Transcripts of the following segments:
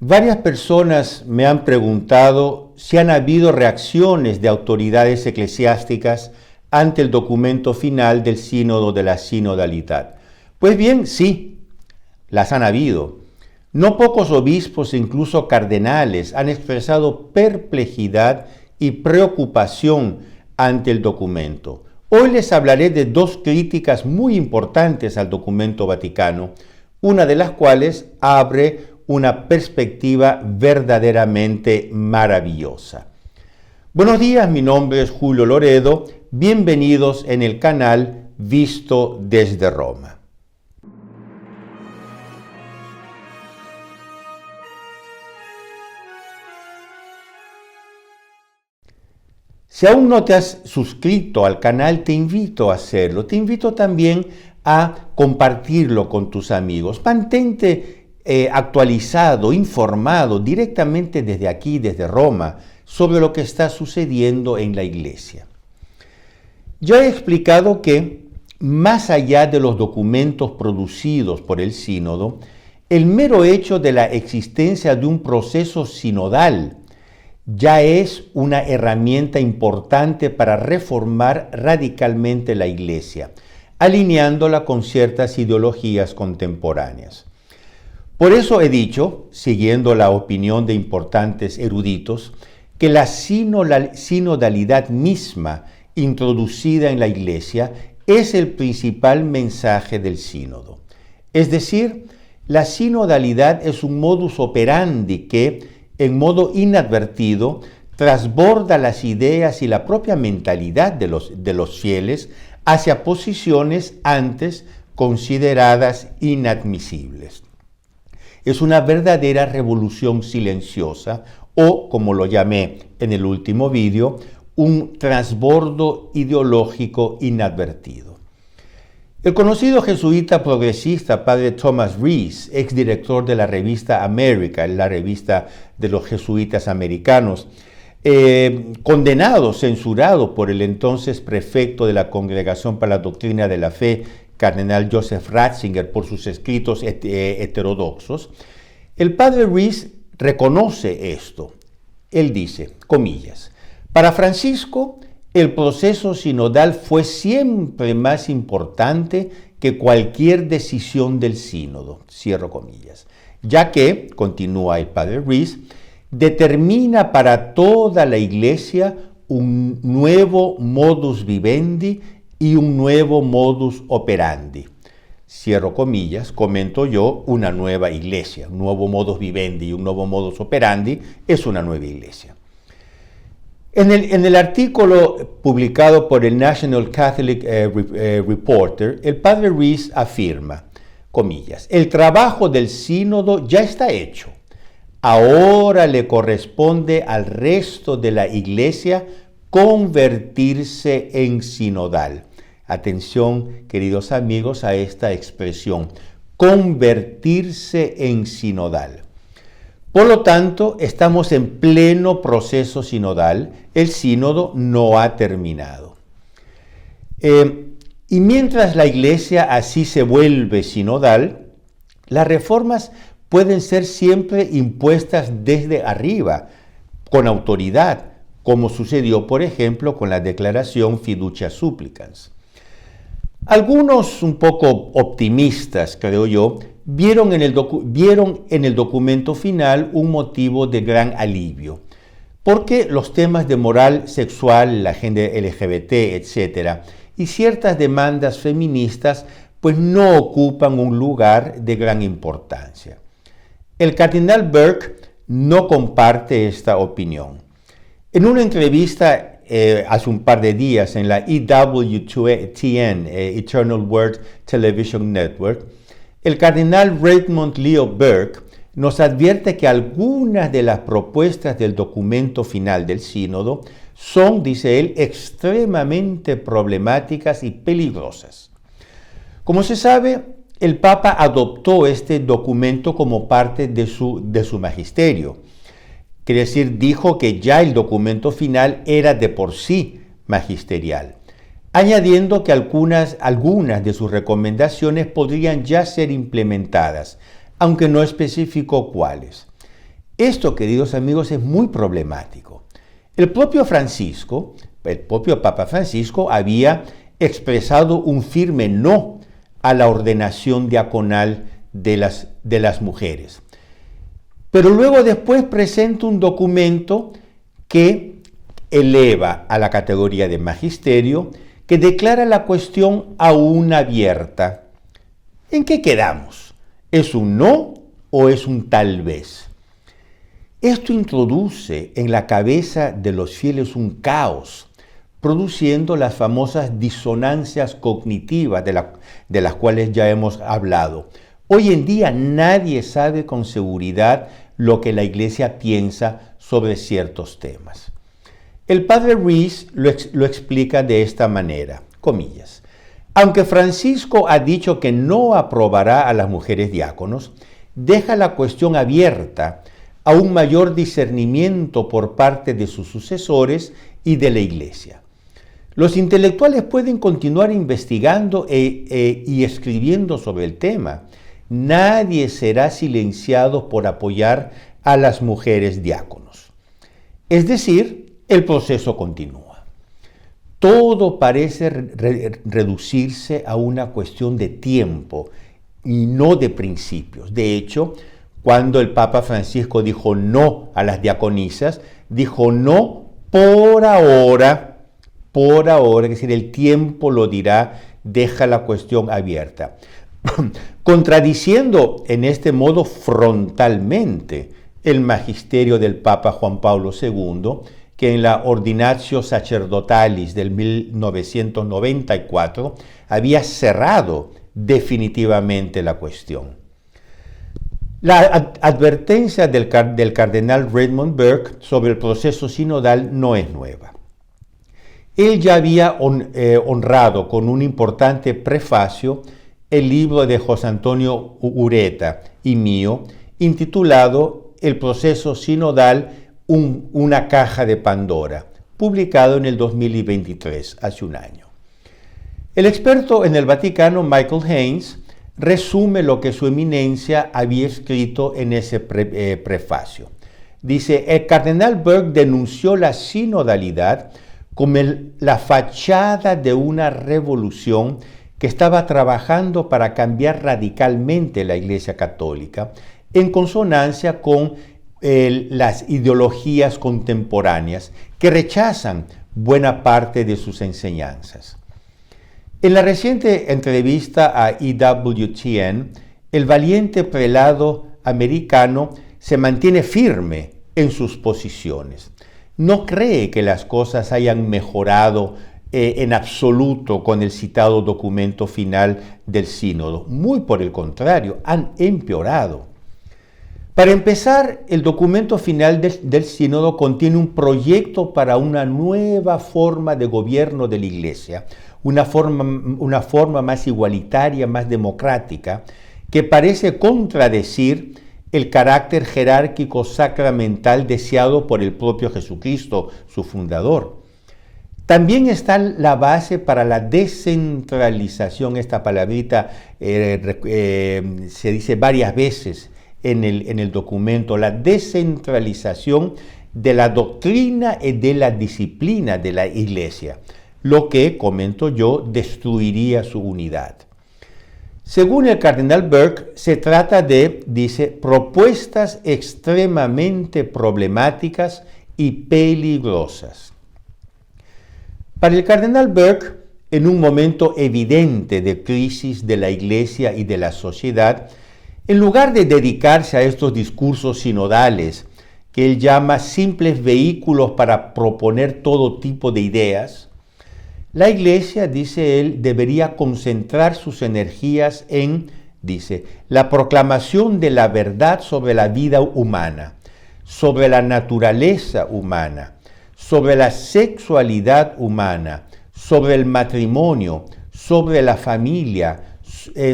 Varias personas me han preguntado si han habido reacciones de autoridades eclesiásticas ante el documento final del Sínodo de la Sinodalidad. Pues bien, sí, las han habido. No pocos obispos e incluso cardenales han expresado perplejidad y preocupación ante el documento. Hoy les hablaré de dos críticas muy importantes al documento vaticano, una de las cuales abre una perspectiva verdaderamente maravillosa. Buenos días, mi nombre es Julio Loredo, bienvenidos en el canal Visto desde Roma. Si aún no te has suscrito al canal, te invito a hacerlo. Te invito también a compartirlo con tus amigos. Mantente actualizado, informado directamente desde aquí, desde Roma, sobre lo que está sucediendo en la Iglesia. Ya he explicado que, más allá de los documentos producidos por el Sínodo, el mero hecho de la existencia de un proceso sinodal ya es una herramienta importante para reformar radicalmente la Iglesia, alineándola con ciertas ideologías contemporáneas. Por eso he dicho, siguiendo la opinión de importantes eruditos, que la sinodalidad misma introducida en la Iglesia es el principal mensaje del sínodo. Es decir, la sinodalidad es un modus operandi que, en modo inadvertido, trasborda las ideas y la propia mentalidad de los fieles hacia posiciones antes consideradas inadmisibles. Es una verdadera revolución silenciosa o, como lo llamé en el último vídeo, un transbordo ideológico inadvertido. El conocido jesuita progresista padre Thomas Rees, exdirector de la revista America, la revista de los jesuitas americanos, condenado, censurado por el entonces prefecto de la Congregación para la Doctrina de la Fe, cardenal Joseph Ratzinger, por sus escritos heterodoxos, el padre Rees reconoce esto. Él dice, comillas, para Francisco, el proceso sinodal fue siempre más importante que cualquier decisión del sínodo, cierro comillas, ya que, continúa el padre Rees, determina para toda la Iglesia un nuevo modus vivendi y un nuevo modus operandi. Cierro comillas, comento yo, una nueva iglesia, un nuevo modus vivendi y un nuevo modus operandi es una nueva iglesia. En el artículo publicado por el National Catholic Reporter, el padre Rees afirma, comillas, el trabajo del sínodo ya está hecho. Ahora le corresponde al resto de la iglesia convertirse en sinodal. Atención, queridos amigos, a esta expresión, convertirse en sinodal. Por lo tanto, estamos en pleno proceso sinodal, el sínodo no ha terminado. Y mientras la Iglesia así se vuelve sinodal, las reformas pueden ser siempre impuestas desde arriba, con autoridad, como sucedió, por ejemplo, con la declaración Fiducia Supplicans. Algunos un poco optimistas, creo yo, vieron en el documento final un motivo de gran alivio, porque los temas de moral sexual, la agenda LGBT, etc., y ciertas demandas feministas, pues no ocupan un lugar de gran importancia. El cardenal Burke no comparte esta opinión. En una entrevista hace un par de días en la EWTN, Eternal Word Television Network, el cardenal Raymond Leo Burke nos advierte que algunas de las propuestas del documento final del sínodo son, dice él, extremadamente problemáticas y peligrosas. Como se sabe, el Papa adoptó este documento como parte de su magisterio. Quiere decir, dijo que ya el documento final era de por sí magisterial, añadiendo que algunas de sus recomendaciones podrían ya ser implementadas, aunque no especificó cuáles. Esto, queridos amigos, es muy problemático. El propio Papa Francisco había expresado un firme no a la ordenación diaconal de las mujeres. Pero luego después presenta un documento que eleva a la categoría de magisterio, que declara la cuestión aún abierta. ¿En qué quedamos? ¿Es un no o es un tal vez? Esto introduce en la cabeza de los fieles un caos, produciendo las famosas disonancias cognitivas de las cuales ya hemos hablado. Hoy en día nadie sabe con seguridad lo que la Iglesia piensa sobre ciertos temas. El padre Rees lo explica de esta manera, comillas. Aunque Francisco ha dicho que no aprobará a las mujeres diáconos, deja la cuestión abierta a un mayor discernimiento por parte de sus sucesores y de la Iglesia. Los intelectuales pueden continuar investigando y escribiendo sobre el tema. Nadie será silenciado por apoyar a las mujeres diáconos. Es decir, el proceso continúa. Todo parece reducirse a una cuestión de tiempo y no de principios. De hecho, cuando el Papa Francisco dijo no a las diaconisas, dijo no por ahora, es decir, el tiempo lo dirá, deja la cuestión abierta. Contradiciendo en este modo frontalmente el magisterio del Papa Juan Pablo II, que en la Ordinatio Sacerdotalis del 1994 había cerrado definitivamente la cuestión. La advertencia del cardenal Raymond Burke sobre el proceso sinodal no es nueva. Él ya había honrado con un importante prefacio el libro de José Antonio Ureta y mío, intitulado El proceso sinodal, una caja de Pandora, publicado en el 2023, hace un año. El experto en el Vaticano, Michael Haynes, resume lo que su eminencia había escrito en ese prefacio. Dice, el cardenal Burke denunció la sinodalidad como la fachada de una revolución que estaba trabajando para cambiar radicalmente la Iglesia Católica, en consonancia con las ideologías contemporáneas que rechazan buena parte de sus enseñanzas. En la reciente entrevista a EWTN, el valiente prelado americano se mantiene firme en sus posiciones. No cree que las cosas hayan mejorado en absoluto con el citado documento final del sínodo. Muy por el contrario, han empeorado. Para empezar, el documento final del sínodo contiene un proyecto para una nueva forma de gobierno de la Iglesia, una forma más igualitaria, más democrática, que parece contradecir el carácter jerárquico sacramental deseado por el propio Jesucristo, su fundador. También está la base para la descentralización. Esta palabrita se dice varias veces en el documento, la descentralización de la doctrina y de la disciplina de la Iglesia, lo que, comento yo, destruiría su unidad. Según el cardenal Burke, se trata de, dice, propuestas extremadamente problemáticas y peligrosas. Para el cardenal Burke, en un momento evidente de crisis de la Iglesia y de la sociedad, en lugar de dedicarse a estos discursos sinodales, que él llama simples vehículos para proponer todo tipo de ideas, la Iglesia, dice él, debería concentrar sus energías en, dice, la proclamación de la verdad sobre la vida humana, sobre la naturaleza humana, sobre la sexualidad humana, sobre el matrimonio, sobre la familia,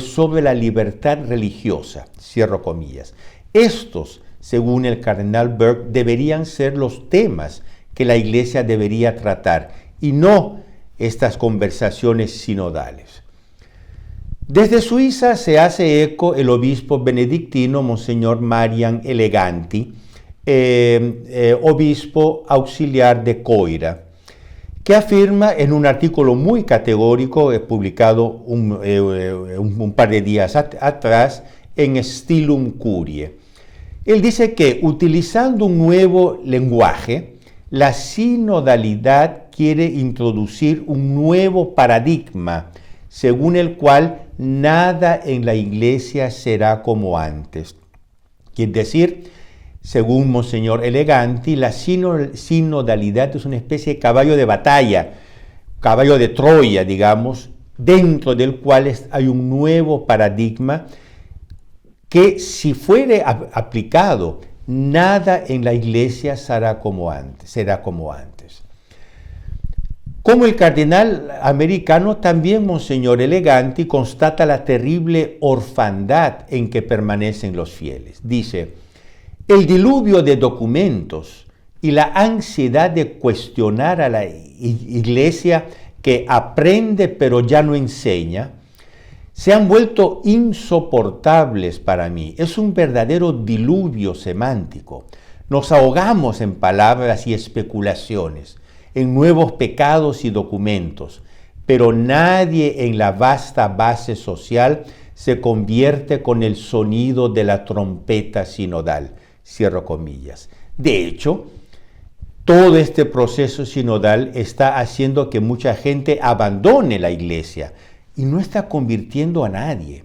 sobre la libertad religiosa, cierro comillas. Estos, según el cardenal Burke, deberían ser los temas que la Iglesia debería tratar y no estas conversaciones sinodales. Desde Suiza se hace eco el obispo benedictino Monseñor Marian Eleganti obispo auxiliar de Coira, que afirma en un artículo muy categórico, publicado un par de días atrás en Stilum Curiae. Él dice que utilizando un nuevo lenguaje, la sinodalidad quiere introducir un nuevo paradigma, según el cual nada en la Iglesia será como antes. Quiere decir, según Monseñor Eleganti, la sinodalidad es una especie de caballo de batalla, caballo de Troya, digamos, dentro del cual hay un nuevo paradigma que, si fuere aplicado, nada en la Iglesia será como antes. Como el cardenal americano, también Monseñor Eleganti constata la terrible orfandad en que permanecen los fieles. Dice: el diluvio de documentos y la ansiedad de cuestionar a la Iglesia que aprende pero ya no enseña, se han vuelto insoportables para mí. Es un verdadero diluvio semántico. Nos ahogamos en palabras y especulaciones, en nuevos pecados y documentos, pero nadie en la vasta base social se convierte con el sonido de la trompeta sinodal. Cierro comillas. De hecho, todo este proceso sinodal está haciendo que mucha gente abandone la Iglesia y no está convirtiendo a nadie.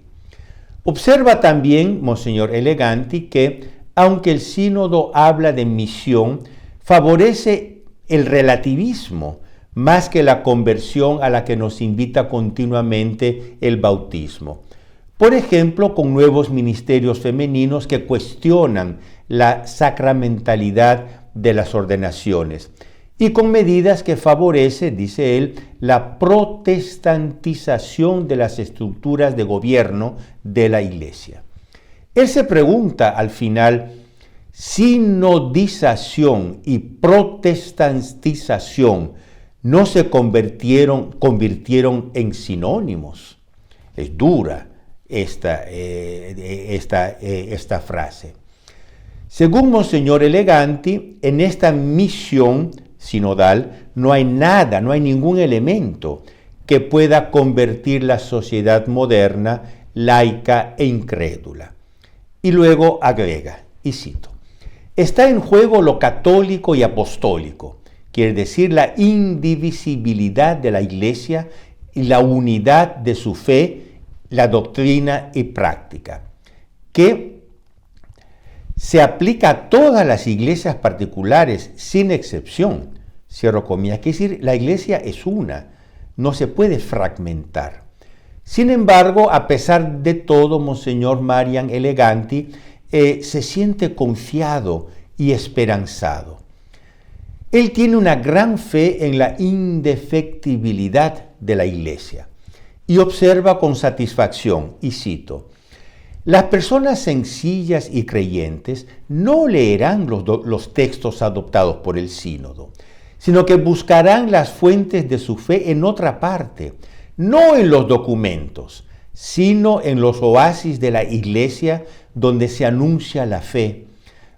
Observa también Monseñor Eleganti que, aunque el sínodo habla de misión, favorece el relativismo más que la conversión a la que nos invita continuamente el bautismo. Por ejemplo, con nuevos ministerios femeninos que cuestionan la sacramentalidad de las ordenaciones y con medidas que favorece, dice él, la protestantización de las estructuras de gobierno de la Iglesia. Él se pregunta al final, sinodización y protestantización no se convirtieron en sinónimos. Es dura esta frase. Según Monseñor Eleganti, en esta misión sinodal no hay ningún elemento que pueda convertir la sociedad moderna laica e incrédula. Y luego agrega, y cito: está en juego lo católico y apostólico, quiere decir la indivisibilidad de la Iglesia y la unidad de su fe, la doctrina y práctica, que se aplica a todas las iglesias particulares, sin excepción. Cierro comillas. Quiere decir, la Iglesia es una, no se puede fragmentar. Sin embargo, a pesar de todo, Monseñor Marian Eleganti se siente confiado y esperanzado. Él tiene una gran fe en la indefectibilidad de la Iglesia y observa con satisfacción, y cito: las personas sencillas y creyentes no leerán los textos adoptados por el sínodo, sino que buscarán las fuentes de su fe en otra parte, no en los documentos, sino en los oasis de la Iglesia donde se anuncia la fe,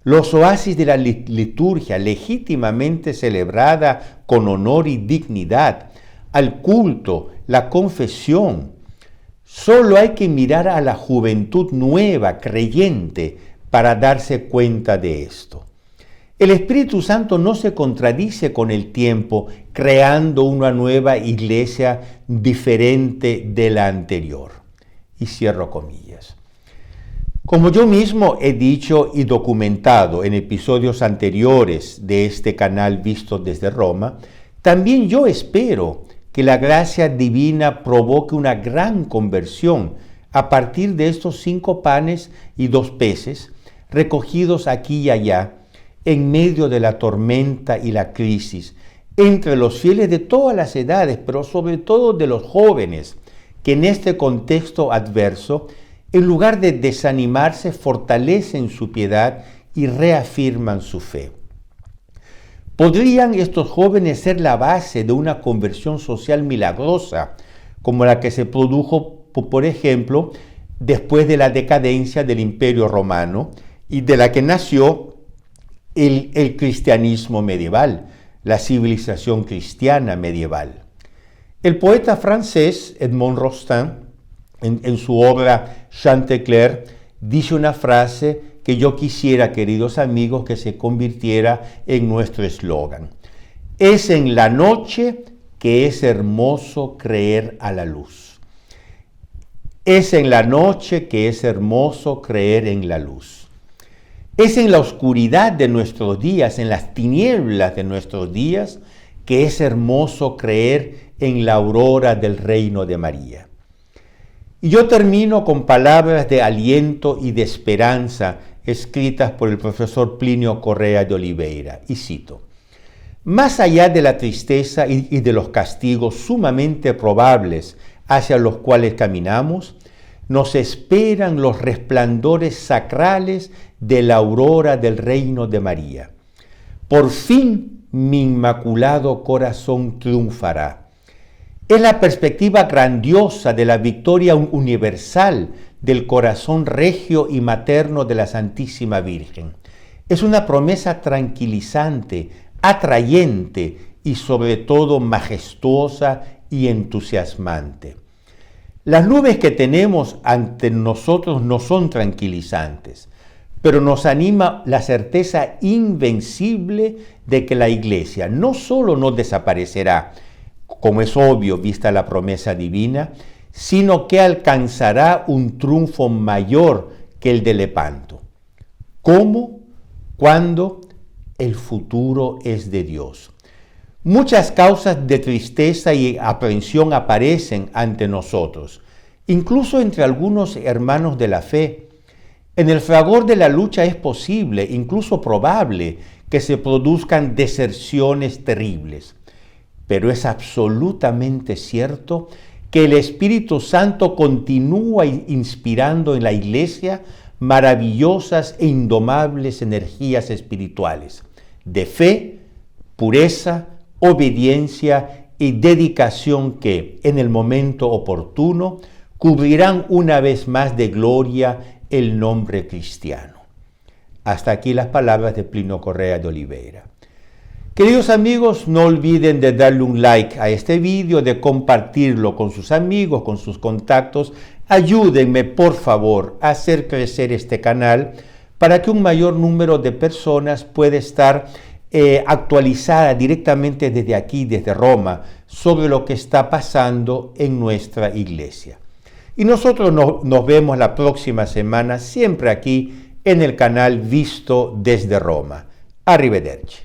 los oasis de la liturgia legítimamente celebrada con honor y dignidad, al culto, la confesión. Solo hay que mirar a la juventud nueva, creyente, para darse cuenta de esto. El Espíritu Santo no se contradice con el tiempo, creando una nueva iglesia diferente de la anterior. Y cierro comillas. Como yo mismo he dicho y documentado en episodios anteriores de este canal visto desde Roma, también yo espero que la gracia divina provoque una gran conversión a partir de estos 5 panes y 2 peces recogidos aquí y allá en medio de la tormenta y la crisis entre los fieles de todas las edades, pero sobre todo de los jóvenes, que en este contexto adverso, en lugar de desanimarse, fortalecen su piedad y reafirman su fe. ¿Podrían estos jóvenes ser la base de una conversión social milagrosa, como la que se produjo, por ejemplo, después de la decadencia del Imperio Romano y de la que nació el cristianismo medieval, la civilización cristiana medieval. El poeta francés Edmond Rostand, en su obra Chantecler, dice una frase que yo quisiera, queridos amigos, que se convirtiera en nuestro eslogan. Es en la noche que es hermoso creer a la luz. Es en la noche que es hermoso creer en la luz. Es en la oscuridad de nuestros días, en las tinieblas de nuestros días, que es hermoso creer en la aurora del reino de María. Y yo termino con palabras de aliento y de esperanza escritas por el profesor Plinio Correa de Oliveira, y cito: más allá de la tristeza y de los castigos sumamente probables hacia los cuales caminamos, nos esperan los resplandores sacrales de la aurora del reino de María. Por fin mi inmaculado corazón triunfará. Es la perspectiva grandiosa de la victoria universal del corazón regio y materno de la Santísima Virgen. Es una promesa tranquilizante, atrayente y sobre todo majestuosa y entusiasmante. Las nubes que tenemos ante nosotros no son tranquilizantes, pero nos anima la certeza invencible de que la Iglesia no solo no desaparecerá, como es obvio vista la promesa divina, sino que alcanzará un triunfo mayor que el de Lepanto. ¿Cómo? Cuando el futuro es de Dios. Muchas causas de tristeza y aprensión aparecen ante nosotros, incluso entre algunos hermanos de la fe. En el fragor de la lucha es posible, incluso probable, que se produzcan deserciones terribles. Pero es absolutamente cierto que el Espíritu Santo continúa inspirando en la Iglesia maravillosas e indomables energías espirituales de fe, pureza, obediencia y dedicación que, en el momento oportuno, cubrirán una vez más de gloria el nombre cristiano. Hasta aquí las palabras de Plinio Correa de Oliveira. Queridos amigos, no olviden de darle un like a este vídeo, de compartirlo con sus amigos, con sus contactos. Ayúdenme, por favor, a hacer crecer este canal para que un mayor número de personas pueda estar actualizada directamente desde aquí, desde Roma, sobre lo que está pasando en nuestra iglesia. Y nosotros nos vemos la próxima semana, siempre aquí en el canal Visto desde Roma. Arrivederci.